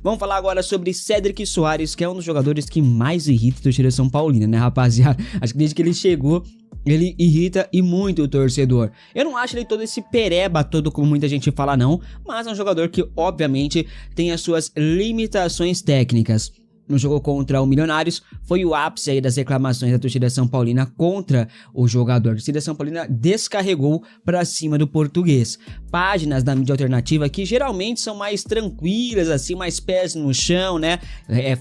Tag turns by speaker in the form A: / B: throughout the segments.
A: Vamos falar agora sobre Cédric Soares, que é um dos jogadores que mais irrita a torcida São Paulina, né, rapaziada? Acho que desde que ele chegou, ele irrita e muito o torcedor. Eu não acho ele todo esse pereba todo como muita gente fala não, mas é um jogador que obviamente tem as suas limitações técnicas. No jogo contra o Milionários, foi o ápice aí das reclamações da torcida São Paulina contra o jogador. A torcida São Paulina descarregou pra cima do português. Páginas da mídia alternativa que geralmente são mais tranquilas, assim, mais pés no chão, né?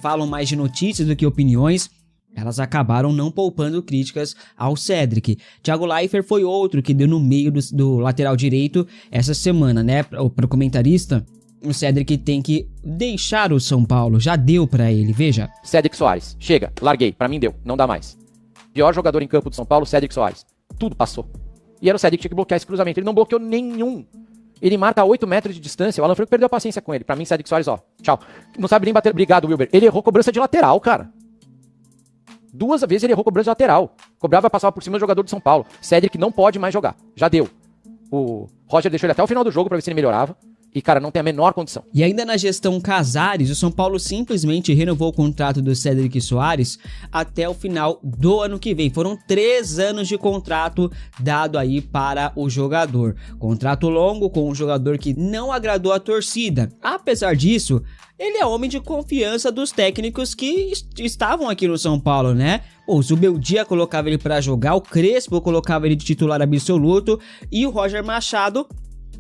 A: Falam mais de notícias do que opiniões. Elas acabaram não poupando críticas ao Cédric. Thiago Leifert foi outro que deu no meio do lateral direito essa semana, né? Para o comentarista, o Cédric tem que deixar o São Paulo, já deu pra ele, veja.
B: Cédric Soares, chega, larguei, pra mim deu, não dá mais. Pior jogador em campo do São Paulo, Cédric Soares. Tudo passou. E era o Cédric que tinha que bloquear esse cruzamento, ele não bloqueou nenhum. Ele marca a 8 metros de distância, o Alan Franco perdeu a paciência com ele. Pra mim, Cédric Soares, ó, tchau. Não sabe nem bater, obrigado, Wilber. Ele errou cobrança de lateral, cara. 2 vezes ele errou cobrança de lateral. Cobrava, passava por cima do jogador do São Paulo. Cédric não pode mais jogar, já deu. O Roger deixou ele até o final do jogo pra ver se ele melhorava. E, cara, não tem a menor condição.
A: E ainda na gestão Casares, o São Paulo simplesmente renovou o contrato do Cédric Soares até o final do ano que vem. Foram 3 anos de contrato dado aí para o jogador. Contrato longo com um jogador que não agradou a torcida. Apesar disso, ele é homem de confiança dos técnicos que estavam aqui no São Paulo, né? O Zubeldia colocava ele para jogar, o Crespo colocava ele de titular absoluto e o Roger Machado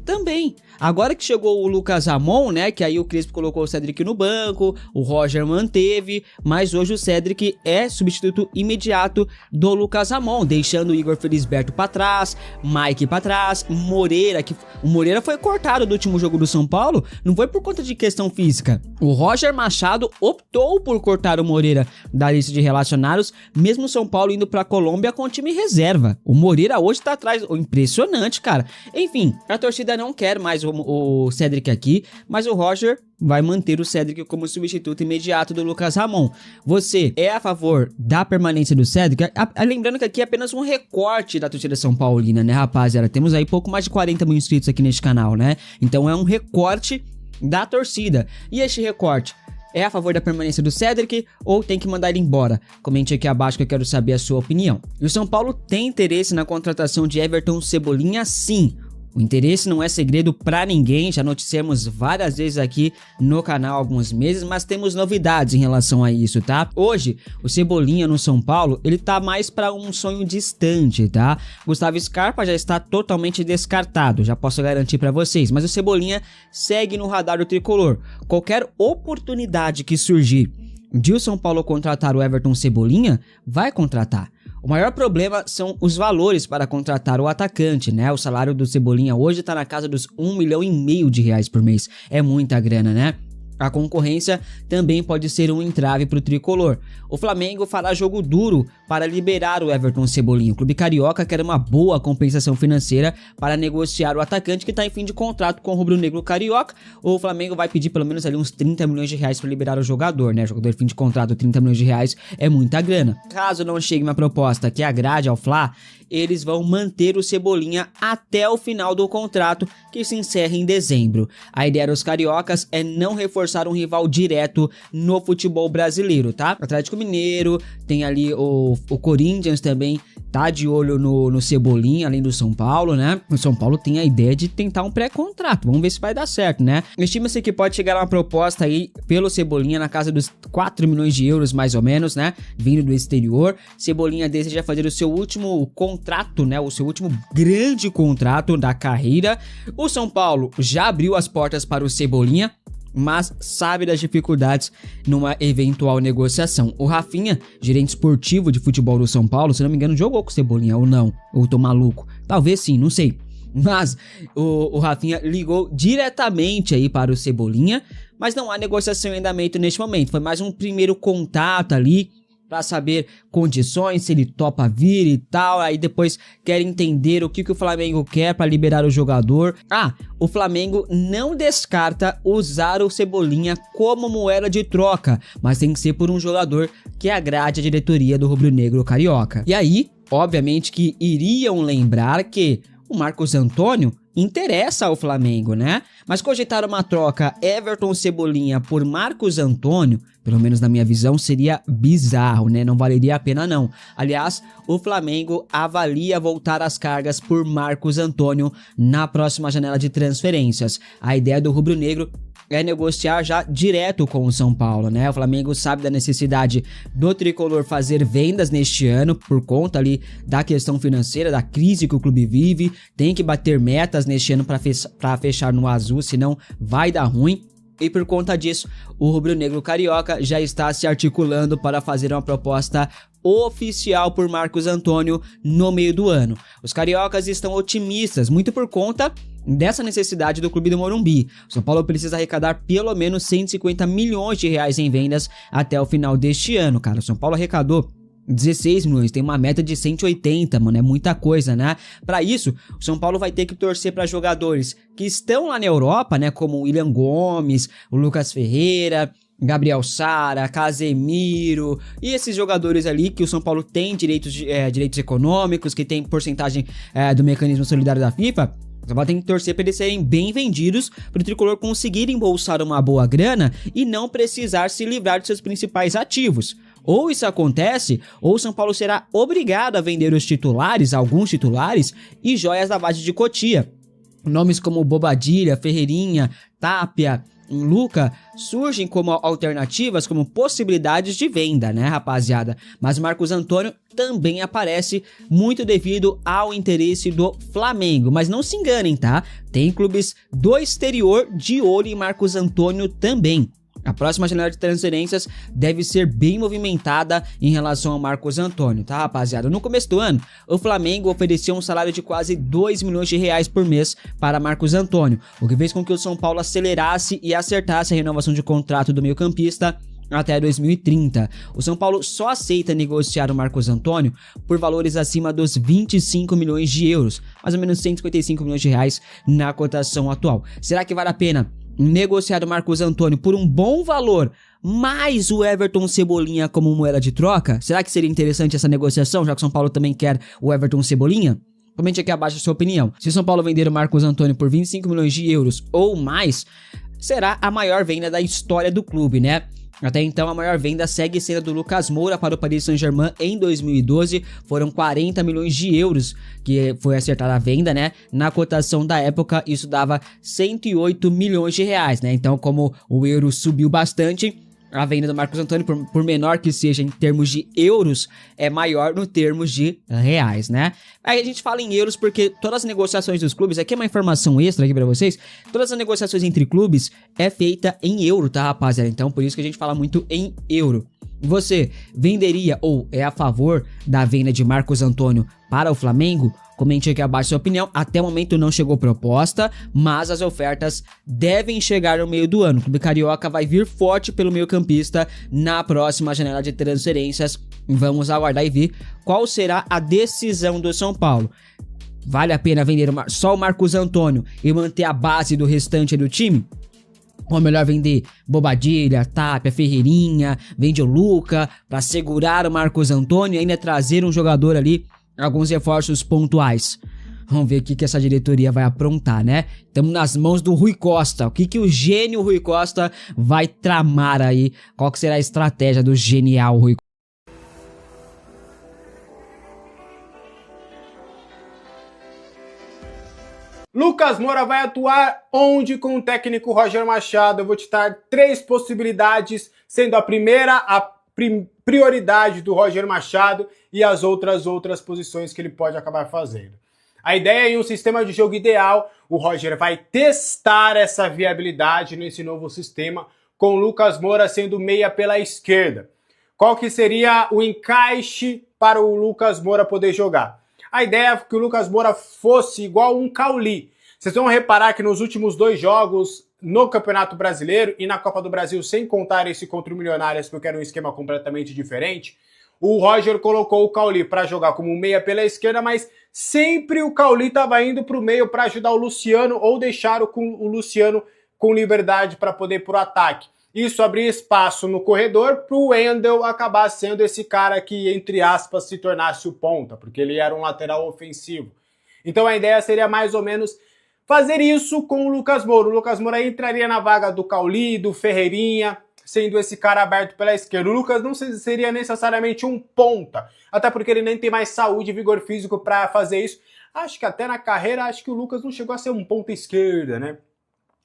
A: também. Agora que chegou o Lucas Ramon, né, que aí o Crespo colocou o Cédric no banco, o Roger manteve, mas hoje o Cédric é substituto imediato do Lucas Ramon, deixando o Igor Felisberto pra trás, Mike pra trás, Moreira, que o Moreira foi cortado do último jogo do São Paulo, não foi por conta de questão física. O Roger Machado optou por cortar o Moreira da lista de relacionados, mesmo o São Paulo indo pra Colômbia com o time reserva. O Moreira hoje tá atrás, impressionante, cara. Enfim, a torcida não quer mais o Cédric aqui, mas o Roger vai manter o Cédric como substituto imediato do Lucas Ramon. Você é a favor da permanência do Cédric? Lembrando que aqui é apenas um recorte da torcida São Paulina, né, rapaziada? Temos aí pouco mais de 40 mil inscritos aqui neste canal, né? Então é um recorte da torcida. E este recorte é a favor da permanência do Cédric ou tem que mandar ele embora? Comente aqui abaixo que eu quero saber a sua opinião. E o São Paulo tem interesse na contratação de Everton Cebolinha, sim. O interesse não é segredo pra ninguém, já noticiamos várias vezes aqui no canal há alguns meses, mas temos novidades em relação a isso, tá? Hoje, o Cebolinha no São Paulo, ele tá mais pra um sonho distante, tá? Gustavo Scarpa já está totalmente descartado, já posso garantir pra vocês, mas o Cebolinha segue no radar do tricolor. Qualquer oportunidade que surgir de o São Paulo contratar o Everton Cebolinha, vai contratar. O maior problema são os valores para contratar o atacante, né? O salário do Cebolinha hoje tá na casa dos R$1,5 milhão por mês. É muita grana, né? A concorrência também pode ser um entrave para o tricolor. O Flamengo fará jogo duro para liberar o Everton Cebolinha. O clube carioca quer uma boa compensação financeira para negociar o atacante que está em fim de contrato com o rubro-negro carioca. O Flamengo vai pedir pelo menos ali uns R$30 milhões para liberar o jogador, né? O jogador em fim de contrato, R$30 milhões é muita grana. Caso não chegue uma proposta que agrade ao Fla, eles vão manter o Cebolinha até o final do contrato, que se encerra em dezembro. A ideia dos cariocas é não reforçar um rival direto no futebol brasileiro, tá? Atlético Mineiro, tem ali o Corinthians também, tá de olho no Cebolinha, além do São Paulo, né? O São Paulo tem a ideia de tentar um pré-contrato, vamos ver se vai dar certo, né? Estima-se que pode chegar uma proposta aí pelo Cebolinha na casa dos 4 milhões de euros, mais ou menos, né? Vindo do exterior. Cebolinha deseja fazer o seu último contrato, né? O seu último grande contrato da carreira. O São Paulo já abriu as portas para o Cebolinha, mas sabe das dificuldades numa eventual negociação. O Rafinha, gerente esportivo de futebol do São Paulo, se não me engano, jogou com o Cebolinha ou não, ou tô maluco, talvez sim, não sei. Mas o Rafinha ligou diretamente aí para o Cebolinha, mas não há negociação em andamento neste momento. Foi mais um primeiro contato ali para saber condições, se ele topa vir e tal. Aí depois quer entender o que o Flamengo quer para liberar o jogador. O Flamengo não descarta usar o Cebolinha como moeda de troca, mas tem que ser por um jogador que agrade a diretoria do rubro-negro carioca. E aí, obviamente que iriam lembrar que o Marcos Antônio interessa ao Flamengo, né? Mas cogitar uma troca Everton Cebolinha por Marcos Antônio, pelo menos na minha visão, seria bizarro, né? Não valeria a pena não. Aliás, o Flamengo avalia voltar as cargas por Marcos Antônio na próxima janela de transferências. A ideia do rubro-negro é negociar já direto com o São Paulo, né? O Flamengo sabe da necessidade do tricolor fazer vendas neste ano por conta ali da questão financeira, da crise que o clube vive, tem que bater metas neste ano para fechar no azul, senão vai dar ruim. E por conta disso, o rubro-negro carioca já está se articulando para fazer uma proposta oficial por Marcos Antônio no meio do ano. Os cariocas estão otimistas, muito por conta dessa necessidade do clube do Morumbi. O São Paulo precisa arrecadar pelo menos 150 milhões de reais em vendas até o final deste ano, cara. O São Paulo arrecadou 16 milhões, tem uma meta de 180, mano, é muita coisa, né? Para isso, o São Paulo vai ter que torcer para jogadores que estão lá na Europa, né, como o William Gomes, o Lucas Ferreira, Gabriel Sara, Casemiro e esses jogadores ali que o São Paulo tem direitos econômicos, que tem porcentagem do mecanismo solidário da FIFA. O São Paulo tem que torcer para eles serem bem vendidos, para o tricolor conseguir embolsar uma boa grana e não precisar se livrar de seus principais ativos. Ou isso acontece, ou o São Paulo será obrigado a vender os titulares, alguns titulares, e joias da base de Cotia. Nomes como Bobadilha, Ferreirinha, Tapia, Luca surgem como alternativas, como possibilidades de venda, né, rapaziada? Mas o Marcos Antônio também aparece muito devido ao interesse do Flamengo. Mas não se enganem, tá? Tem clubes do exterior de olho em Marcos Antônio também. A próxima janela de transferências deve ser bem movimentada em relação ao Marcos Antônio, tá, rapaziada? No começo do ano, o Flamengo ofereceu um salário de quase 2 milhões de reais por mês para Marcos Antônio, o que fez com que o São Paulo acelerasse e acertasse a renovação de contrato do meio-campista até 2030. O São Paulo só aceita negociar o Marcos Antônio por valores acima dos 25 milhões de euros, mais ou menos 155 milhões de reais na cotação atual. Será que vale a pena negociar o Marcos Antônio por um bom valor, mais o Everton Cebolinha como moeda de troca? Será que seria interessante essa negociação, já que o São Paulo também quer o Everton Cebolinha? Comente aqui abaixo a sua opinião. Se o São Paulo vender o Marcos Antônio por 25 milhões de euros ou mais, será a maior venda da história do clube, né? Até então, a maior venda segue sendo do Lucas Moura para o Paris Saint-Germain em 2012. Foram 40 milhões de euros que foi acertada a venda, né? Na cotação da época, isso dava 108 milhões de reais, né? Então, como o euro subiu bastante, a venda do Marcos Antônio, por menor que seja em termos de euros, é maior no termos de reais, né? Aí a gente fala em euros porque todas as negociações dos clubes, aqui é uma informação extra aqui pra vocês, todas as negociações entre clubes é feita em euro, tá, rapaziada? Então, por isso que a gente fala muito em euro. Você venderia ou é a favor da venda de Marcos Antônio para o Flamengo? Comente aqui abaixo sua opinião. Até o momento não chegou proposta, mas as ofertas devem chegar no meio do ano. O Clube Carioca vai vir forte pelo meio-campista na próxima janela de transferências. Vamos aguardar e ver qual será a decisão do São Paulo. Vale a pena vender só o Marcos Antônio e manter a base do restante do time? Ou é melhor vender Bobadilha, Tapia, Ferreirinha, vende o Luca para segurar o Marcos Antônio e ainda trazer um jogador ali, alguns reforços pontuais? Vamos ver o que essa diretoria vai aprontar, né? Estamos nas mãos do Rui Costa. O que o gênio Rui Costa vai tramar aí? Qual que será a estratégia do genial Rui Costa?
C: Lucas Moura vai atuar onde com o técnico Roger Machado? Eu vou te dar 3 possibilidades, sendo a primeira a prioridade do Roger Machado e as outras posições que ele pode acabar fazendo. A ideia é em um sistema de jogo ideal, o Roger vai testar essa viabilidade nesse novo sistema, com o Lucas Moura sendo meia pela esquerda. Qual que seria o encaixe para o Lucas Moura poder jogar? A ideia é que o Lucas Moura fosse igual um Cauli. Vocês vão reparar que nos últimos 2 jogos, no Campeonato Brasileiro e na Copa do Brasil, sem contar esse contra o Milionários, porque era um esquema completamente diferente, o Roger colocou o Cauli para jogar como meia pela esquerda, mas sempre o Cauli estava indo para o meio para ajudar o Luciano ou deixar o Luciano com liberdade para poder ir para o ataque. Isso abria espaço no corredor para o Wendel acabar sendo esse cara que, entre aspas, se tornasse o ponta, porque ele era um lateral ofensivo. Então a ideia seria mais ou menos fazer isso com o Lucas Moura. O Lucas Moura entraria na vaga do Cauli, do Ferreirinha, sendo esse cara aberto pela esquerda. O Lucas não seria necessariamente um ponta, até porque ele nem tem mais saúde e vigor físico para fazer isso. Acho que até na carreira, acho que o Lucas não chegou a ser um ponta esquerda, né?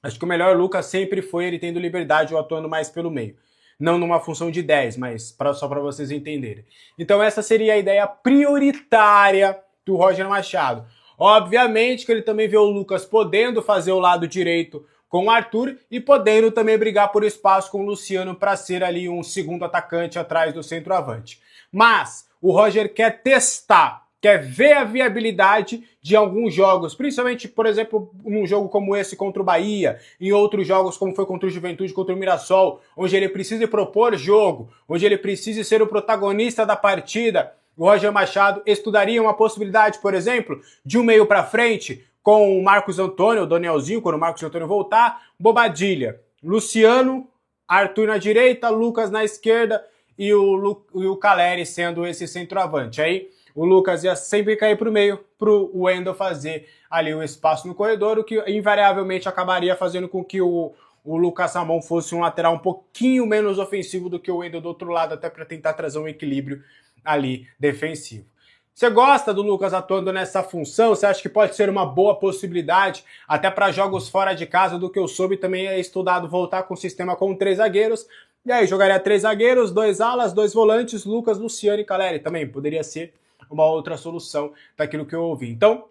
C: Acho que o melhor Lucas sempre foi ele tendo liberdade ou atuando mais pelo meio. Não numa função de 10, mas só para vocês entenderem. Então essa seria a ideia prioritária do Roger Machado. Obviamente que ele também vê o Lucas podendo fazer o lado direito com o Arthur e podendo também brigar por espaço com o Luciano para ser ali um segundo atacante atrás do centroavante. Mas o Roger quer testar, quer ver a viabilidade de alguns jogos, principalmente, por exemplo, num jogo como esse contra o Bahia, em outros jogos como foi contra o Juventude, contra o Mirassol, onde ele precisa propor jogo, onde ele precisa ser o protagonista da partida. O Roger Machado estudaria uma possibilidade, por exemplo, de um meio para frente, com o Marcos Antônio, o Danielzinho, quando o Marcos Antônio voltar, Bobadilha, Luciano, Arthur na direita, Lucas na esquerda e o Caleri sendo esse centroavante. Aí o Lucas ia sempre cair para o meio, para o Wendel fazer ali o espaço no corredor, o que invariavelmente acabaria fazendo com que o Lucas Ramon fosse um lateral um pouquinho menos ofensivo do que o Wendel do outro lado, até para tentar trazer um equilíbrio ali defensivo. Você gosta do Lucas atuando nessa função? Você acha que pode ser uma boa possibilidade até para jogos fora de casa? Do que eu soube, também é estudado voltar com o sistema com 3 zagueiros. E aí jogaria 3 zagueiros, 2 alas, 2 volantes, Lucas, Luciano e Caleri. Também poderia ser uma outra solução daquilo que eu ouvi. Então,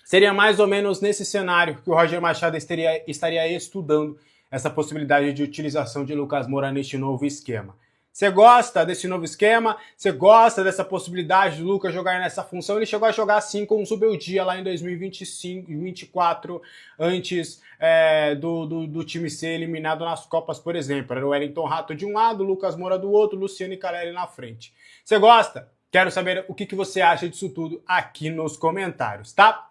C: seria mais ou menos nesse cenário que o Roger Machado estaria estudando essa possibilidade de utilização de Lucas Moura neste novo esquema. Você gosta desse novo esquema? Você gosta dessa possibilidade do Lucas jogar nessa função? Ele chegou a jogar assim com o Zubeldia lá em 2024, antes do time ser eliminado nas Copas, por exemplo. Era o Wellington Rato de um lado, o Lucas Moura do outro, Luciano e Caleri na frente. Você gosta? Quero saber o que você acha disso tudo aqui nos comentários, tá?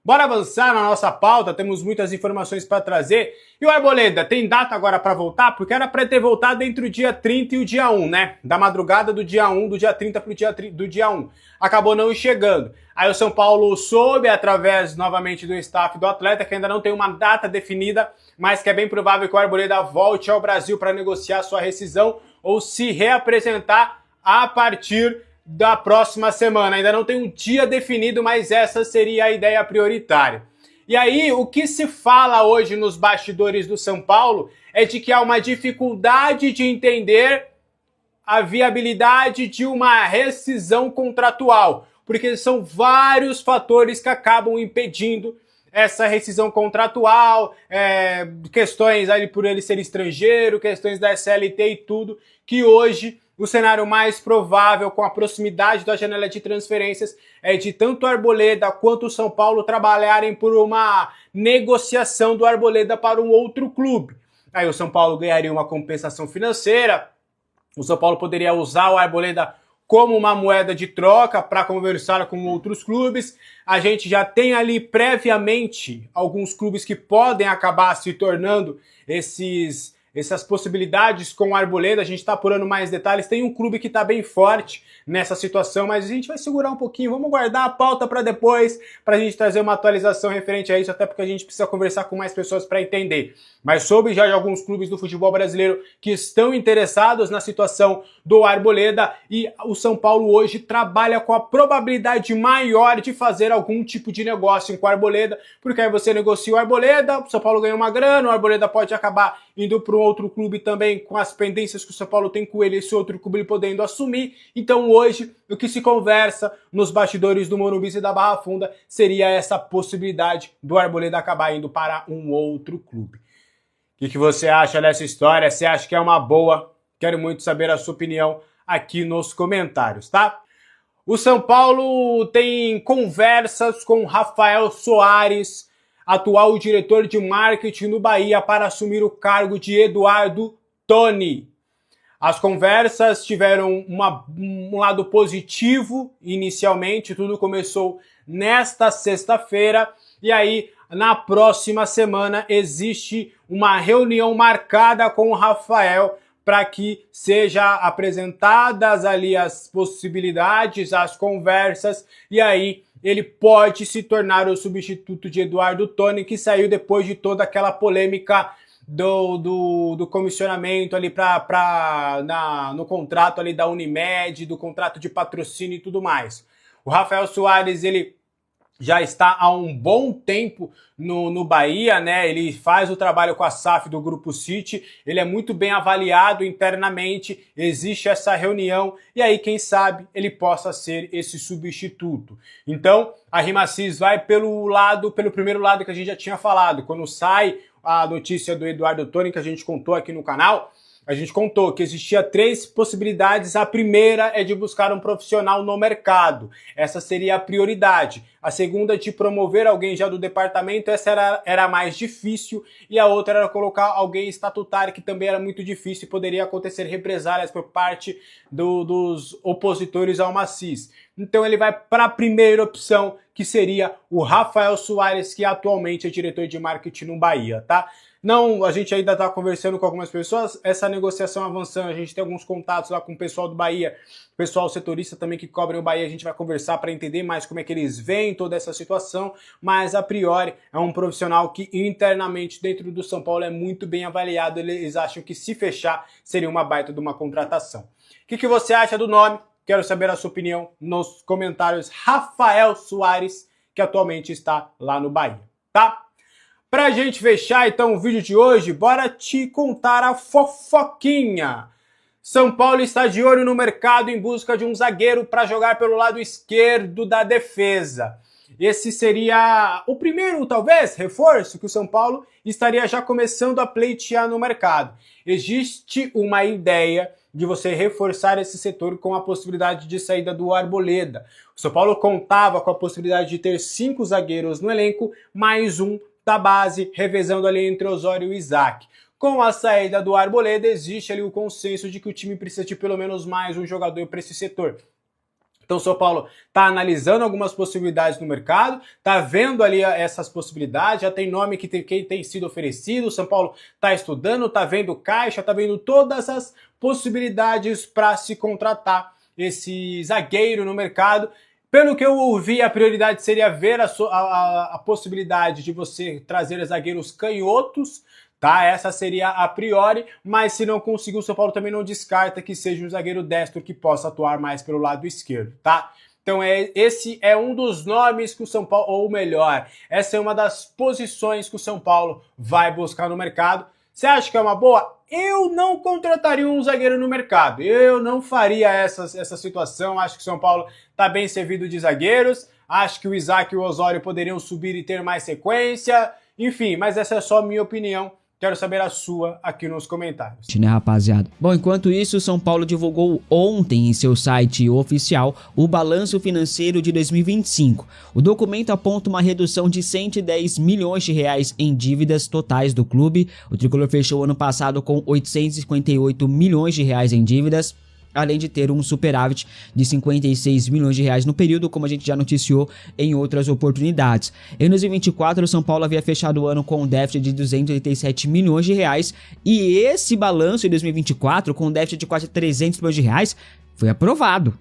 C: Bora avançar na nossa pauta, temos muitas informações para trazer. E o Arboleda, tem data agora para voltar? Porque era para ter voltado entre o dia 30 e o dia 1, né? Da madrugada do dia 1, do dia 30 para do dia 1. Acabou não chegando. Aí o São Paulo soube, através novamente do staff do atleta, que ainda não tem uma data definida, mas que é bem provável que o Arboleda volte ao Brasil para negociar sua rescisão ou se reapresentar a partir da próxima semana. Ainda não tem um dia definido, mas essa seria a ideia prioritária. E aí, o que se fala hoje nos bastidores do São Paulo é de que há uma dificuldade de entender a viabilidade de uma rescisão contratual, porque são vários fatores que acabam impedindo essa rescisão contratual, questões ali por ele ser estrangeiro, questões da SLT e tudo, que hoje o cenário mais provável, com a proximidade da janela de transferências, é de tanto o Arboleda quanto o São Paulo trabalharem por uma negociação do Arboleda para um outro clube. Aí o São Paulo ganharia uma compensação financeira, o São Paulo poderia usar o Arboleda como uma moeda de troca para conversar com outros clubes. A gente já tem ali previamente alguns clubes que podem acabar se tornando essas possibilidades com o Arboleda. A gente está apurando mais detalhes. Tem um clube que está bem forte nessa situação, mas a gente vai segurar um pouquinho. Vamos guardar a pauta para depois, para a gente trazer uma atualização referente a isso, até porque a gente precisa conversar com mais pessoas para entender. Mas soube já de alguns clubes do futebol brasileiro que estão interessados na situação do Arboleda, e o São Paulo hoje trabalha com a probabilidade maior de fazer algum tipo de negócio com o Arboleda, porque aí você negocia o Arboleda, o São Paulo ganha uma grana, o Arboleda pode acabar indo para um outro clube também com as pendências que o São Paulo tem com ele, esse outro clube podendo assumir. Então hoje o que se conversa nos bastidores do Morumbi e da Barra Funda seria essa possibilidade do Arboleda acabar indo para um outro clube. O que você acha dessa história? Você acha que é uma boa? Quero muito saber a sua opinião aqui nos comentários, tá? O São Paulo tem conversas com Rafael Soares, atual diretor de marketing no Bahia, para assumir o cargo de Eduardo Toni. As conversas tiveram um lado positivo inicialmente, tudo começou nesta sexta-feira, e aí na próxima semana existe uma reunião marcada com o Rafael para que seja apresentadas ali as possibilidades, as conversas, e aí ele pode se tornar o substituto de Eduardo Toni, que saiu depois de toda aquela polêmica do comissionamento ali no contrato ali da Unimed, do contrato de patrocínio e tudo mais. O Rafael Soares, ele já está há um bom tempo no Bahia, né? Ele faz o trabalho com a SAF do Grupo City, ele é muito bem avaliado internamente, existe essa reunião, e aí, quem sabe, ele possa ser esse substituto. Então, a RIMACIS vai pelo primeiro lado que a gente já tinha falado. Quando sai a notícia do Eduardo Toni, que a gente contou aqui no canal, a gente contou que existia 3 possibilidades. A primeira é de buscar um profissional no mercado. Essa seria a prioridade. A segunda é de promover alguém já do departamento. Essa era mais difícil. E a outra era colocar alguém estatutário, que também era muito difícil e poderia acontecer represálias por parte dos opositores ao Macis. Então ele vai para a primeira opção, que seria o Rafael Soares, que atualmente é diretor de marketing no Bahia, tá? Não, a gente ainda está conversando com algumas pessoas, essa negociação avançando, a gente tem alguns contatos lá com o pessoal do Bahia, pessoal setorista também que cobre o Bahia, a gente vai conversar para entender mais como é que eles veem toda essa situação, mas a priori é um profissional que internamente dentro do São Paulo é muito bem avaliado, eles acham que se fechar seria uma baita de uma contratação. O que você acha do nome? Quero saber a sua opinião nos comentários. Rafael Soares, que atualmente está lá no Bahia, tá? Pra gente fechar então o vídeo de hoje, bora te contar a fofoquinha. São Paulo está de olho no mercado em busca de um zagueiro para jogar pelo lado esquerdo da defesa. Esse seria o primeiro, talvez, reforço que o São Paulo estaria já começando a pleitear no mercado. Existe uma ideia de você reforçar esse setor com a possibilidade de saída do Arboleda. O São Paulo contava com a possibilidade de ter 5 zagueiros no elenco, mais um da base, revezando ali entre Osório e Isaac. Com a saída do Arboleda, existe ali o consenso de que o time precisa de pelo menos mais um jogador para esse setor. Então o São Paulo está analisando algumas possibilidades no mercado, está vendo ali essas possibilidades, já tem nome que tem sido oferecido, o São Paulo está estudando, está vendo caixa, está vendo todas as possibilidades para se contratar esse zagueiro no mercado. Pelo que eu ouvi, a prioridade seria ver a possibilidade de você trazer zagueiros canhotos, tá? Essa seria a priori, mas se não conseguir, o São Paulo também não descarta que seja um zagueiro destro que possa atuar mais pelo lado esquerdo, tá? Então esse é um dos nomes que o São Paulo, ou melhor, essa é uma das posições que o São Paulo vai buscar no mercado. Você acha que é uma boa? Eu não contrataria um zagueiro no mercado. Eu não faria essa situação. Acho que o São Paulo está bem servido de zagueiros. Acho que o Isaac e o Osório poderiam subir e ter mais sequência. Enfim, mas essa é só a minha opinião. Quero saber a sua aqui nos comentários.
A: Né, rapaziada? Bom, enquanto isso, o São Paulo divulgou ontem em seu site oficial o balanço financeiro de 2025. O documento aponta uma redução de 110 milhões de reais em dívidas totais do clube. O tricolor fechou o ano passado com 858 milhões de reais em dívidas, além de ter um superávit de 56 milhões de reais no período, como a gente já noticiou em outras oportunidades. Em 2024, o São Paulo havia fechado o ano com um déficit de 287 milhões de reais e esse balanço em 2024, com um déficit de quase 300 milhões de reais, foi aprovado.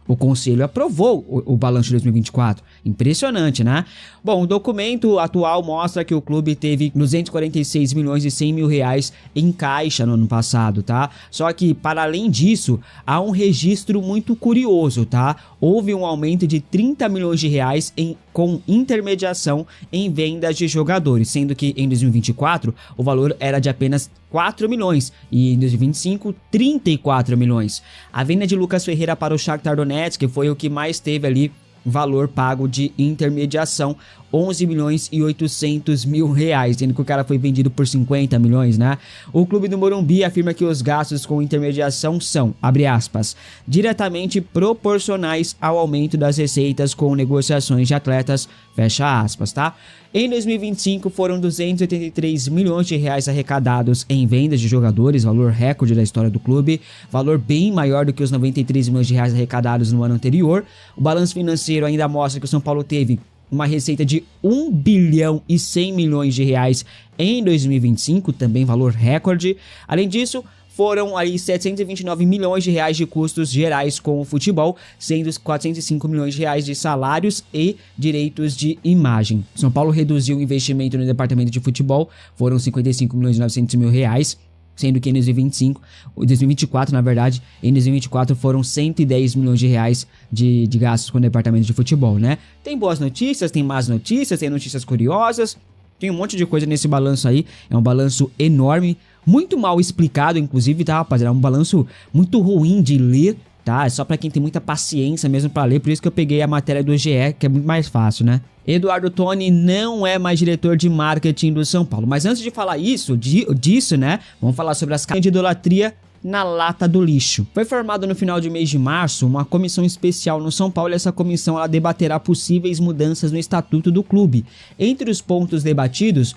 A: O Conselho aprovou o balanço de 2024. Impressionante, né? Bom, o documento atual mostra que o clube teve 246 milhões e 100 mil reais em caixa no ano passado, tá? Só que, para além disso, há um registro muito curioso, tá? Houve um aumento de 30 milhões de reais com intermediação em vendas de jogadores, sendo que em 2024 o valor era de apenas 4 milhões e em 2025 34 milhões. A venda de Lucas Ferreira para o Shakhtar Donetsk, que foi o que mais teve ali valor pago de intermediação, 11 milhões e 800 mil reais, sendo que o cara foi vendido por 50 milhões, né? O clube do Morumbi afirma que os gastos com intermediação são, abre aspas, diretamente proporcionais ao aumento das receitas com negociações de atletas, fecha aspas, tá? Em 2025 foram 283 milhões de reais arrecadados em vendas de jogadores, valor recorde da história do clube, valor bem maior do que os 93 milhões de reais arrecadados no ano anterior. O balanço financeiro ainda mostra que o São Paulo teve uma receita de 1 bilhão e 100 milhões de reais em 2025, também valor recorde. Além disso, foram aí 729 milhões de reais de custos gerais com o futebol, sendo 405 milhões de reais de salários e direitos de imagem. São Paulo reduziu o investimento no departamento de futebol, foram 55 milhões e 900 mil reais, sendo que em 2024, na verdade, em 2024 foram 110 milhões de reais de gastos com o departamento de futebol, né? Tem boas notícias, tem más notícias, tem notícias curiosas, tem um monte de coisa nesse balanço aí, é um balanço enorme, muito mal explicado, inclusive, tá, rapaziada? É um balanço muito ruim de ler, tá? É só pra quem tem muita paciência mesmo pra ler, por isso que eu peguei a matéria do GE, que é muito mais fácil, né? Eduardo Toni não é mais diretor de marketing do São Paulo. Mas antes de falar disso, né? Vamos falar sobre as caixas de idolatria na lata do lixo. Foi formada no final de mês de março uma comissão especial no São Paulo e essa comissão ela debaterá possíveis mudanças no estatuto do clube. Entre os pontos debatidos,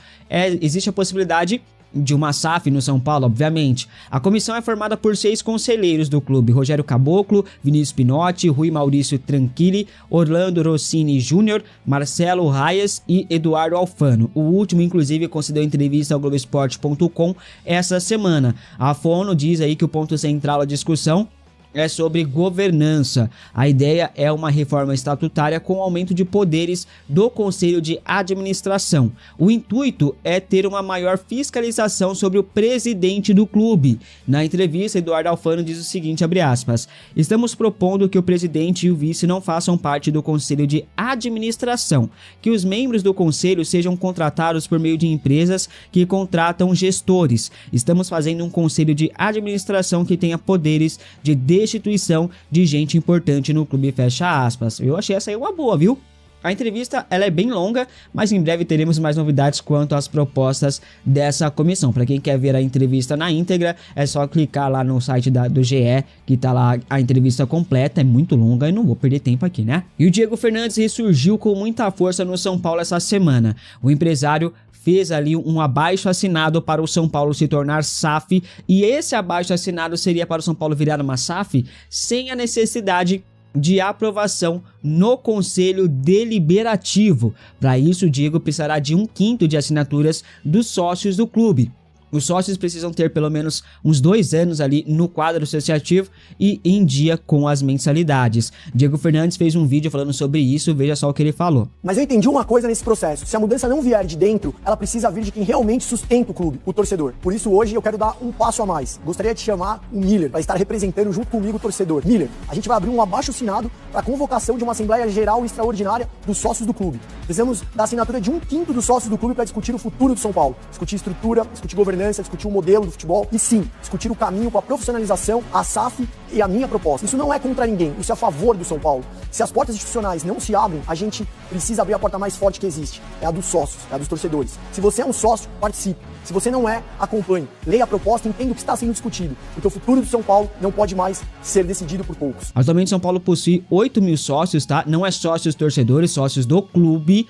A: existe a possibilidade de uma SAF no São Paulo, obviamente. A comissão é formada por 6 conselheiros do clube: Rogério Caboclo, Vinícius Pinotti, Rui Maurício Tranquilli, Orlando Rossini Júnior, Marcelo Raias e Eduardo Alfano. O último, inclusive, concedeu entrevista ao Globoesporte.com essa semana. A Fono diz aí que o ponto central da discussão é sobre governança. A ideia é uma reforma estatutária com aumento de poderes do Conselho de Administração. O intuito é ter uma maior fiscalização sobre o presidente do clube. Na entrevista, Eduardo Alfano diz o seguinte, abre aspas: estamos propondo que o presidente e o vice não façam parte do Conselho de Administração, que os membros do Conselho sejam contratados por meio de empresas que contratam gestores. Estamos fazendo um Conselho de Administração que tenha poderes de destituição de gente importante no clube, fecha aspas. Eu achei essa aí uma boa, viu? A entrevista ela é bem longa, mas em breve teremos mais novidades quanto às propostas dessa comissão. Para quem quer ver a entrevista na íntegra, é só clicar lá no site do GE, que tá lá a entrevista completa. É muito longa e não vou perder tempo aqui, né? E o Diego Fernandes ressurgiu com muita força no São Paulo essa semana. O empresário fez ali um abaixo-assinado para o São Paulo se tornar SAF, e esse abaixo-assinado seria para o São Paulo virar uma SAF sem a necessidade de aprovação no Conselho Deliberativo. Para isso, o Diego precisará de 1/5 de assinaturas dos sócios do clube. Os sócios precisam ter pelo menos uns 2 anos ali no quadro associativo e em dia com as mensalidades. Diego Fernandes fez um vídeo falando sobre isso, veja só o que ele falou.
D: Mas eu entendi uma coisa nesse processo: se a mudança não vier de dentro, ela precisa vir de quem realmente sustenta o clube, o torcedor. Por isso hoje eu quero dar um passo a mais. Gostaria de chamar o Miller para estar representando junto comigo o torcedor. Miller, a gente vai abrir um abaixo-assinado para a convocação de uma Assembleia Geral Extraordinária dos sócios do clube. Precisamos da assinatura de 1/5 dos sócios do clube para discutir o futuro do São Paulo. Discutir estrutura, discutir governança, discutir o modelo do futebol e sim, discutir o caminho para a profissionalização, a SAF e a minha proposta. Isso não é contra ninguém, isso é a favor do São Paulo. Se as portas institucionais não se abrem, a gente precisa abrir a porta mais forte que existe. É a dos sócios, é a dos torcedores. Se você é um sócio, participe. Se você não é, acompanhe. Leia a proposta e entenda o que está sendo discutido. Porque o futuro do São Paulo não pode mais ser decidido por poucos.
A: Atualmente, São Paulo possui 8 mil sócios, tá? Não é sócios torcedores, sócios do clube.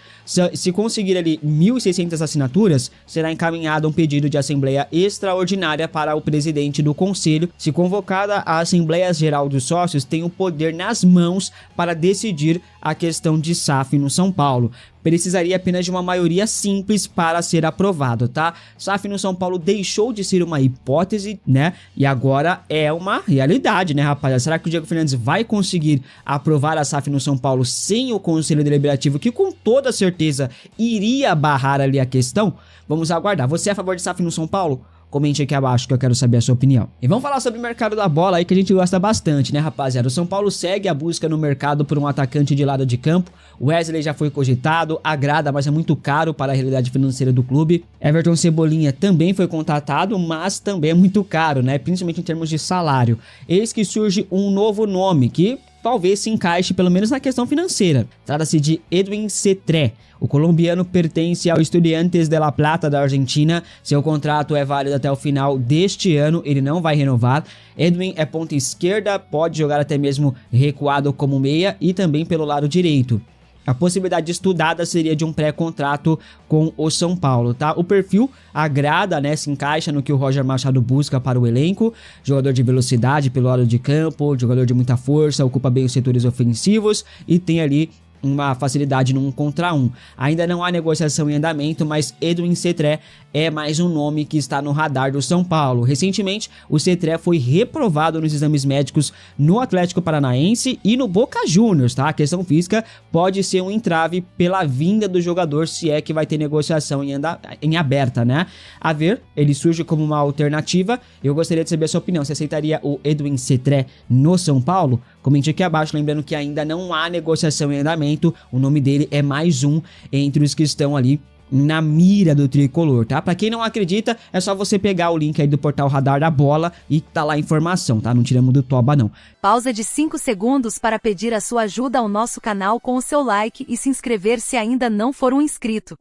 A: Se conseguir ali 1.600 assinaturas, será encaminhado um pedido de Assembleia Extraordinária para o presidente do Conselho. Se convocada, a Assembleia Geral dos Sócios tem o poder nas mãos para decidir a questão de SAF no São Paulo. Precisaria apenas de uma maioria simples para ser aprovado, tá? SAF no São Paulo deixou de ser uma hipótese, né? E agora é uma realidade, né, rapaziada? Será que o Diego Fernandes vai conseguir aprovar a SAF no São Paulo sem o Conselho Deliberativo, que com toda certeza iria barrar ali a questão? Vamos aguardar. Você é a favor de SAF no São Paulo? Comente aqui abaixo que eu quero saber a sua opinião. E vamos falar sobre o mercado da bola aí, que a gente gosta bastante, né, rapaziada? O São Paulo segue a busca no mercado por um atacante de lado de campo. O Wesley já foi cogitado, agrada, mas é muito caro para a realidade financeira do clube. Everton Cebolinha também foi contratado, mas também é muito caro, né? Principalmente em termos de salário. Eis que surge um novo nome que talvez se encaixe pelo menos na questão financeira. Trata-se de Edwin Cetré. O colombiano pertence ao Estudiantes de La Plata da Argentina. Seu contrato é válido até o final deste ano, ele não vai renovar. Edwin é ponta esquerda, pode jogar até mesmo recuado como meia e também pelo lado direito. A possibilidade estudada seria de um pré-contrato com o São Paulo, tá? O perfil agrada, né? Se encaixa no que o Roger Machado busca para o elenco. Jogador de velocidade pelo lado de campo, jogador de muita força, ocupa bem os setores ofensivos e tem ali uma facilidade no 1 contra 1. Ainda não há negociação em andamento, mas Edwin Cetré é mais um nome que está no radar do São Paulo. Recentemente, o Cetré foi reprovado nos exames médicos no Atlético Paranaense e no Boca Juniors, tá? A questão física pode ser um entrave pela vinda do jogador, se é que vai ter negociação em aberta, né? A ver, ele surge como uma alternativa. Eu gostaria de saber a sua opinião. Você aceitaria o Edwin Cetré no São Paulo? Comente aqui abaixo, lembrando que ainda não há negociação em andamento. O nome dele é mais um entre os que estão ali na mira do tricolor, tá? Pra quem não acredita, é só você pegar o link aí do portal Radar da Bola e tá lá a informação, tá? Não tiramos do toba, não.
E: Pausa de 5 segundos para pedir a sua ajuda ao nosso canal com o seu like e se inscrever se ainda não for um inscrito.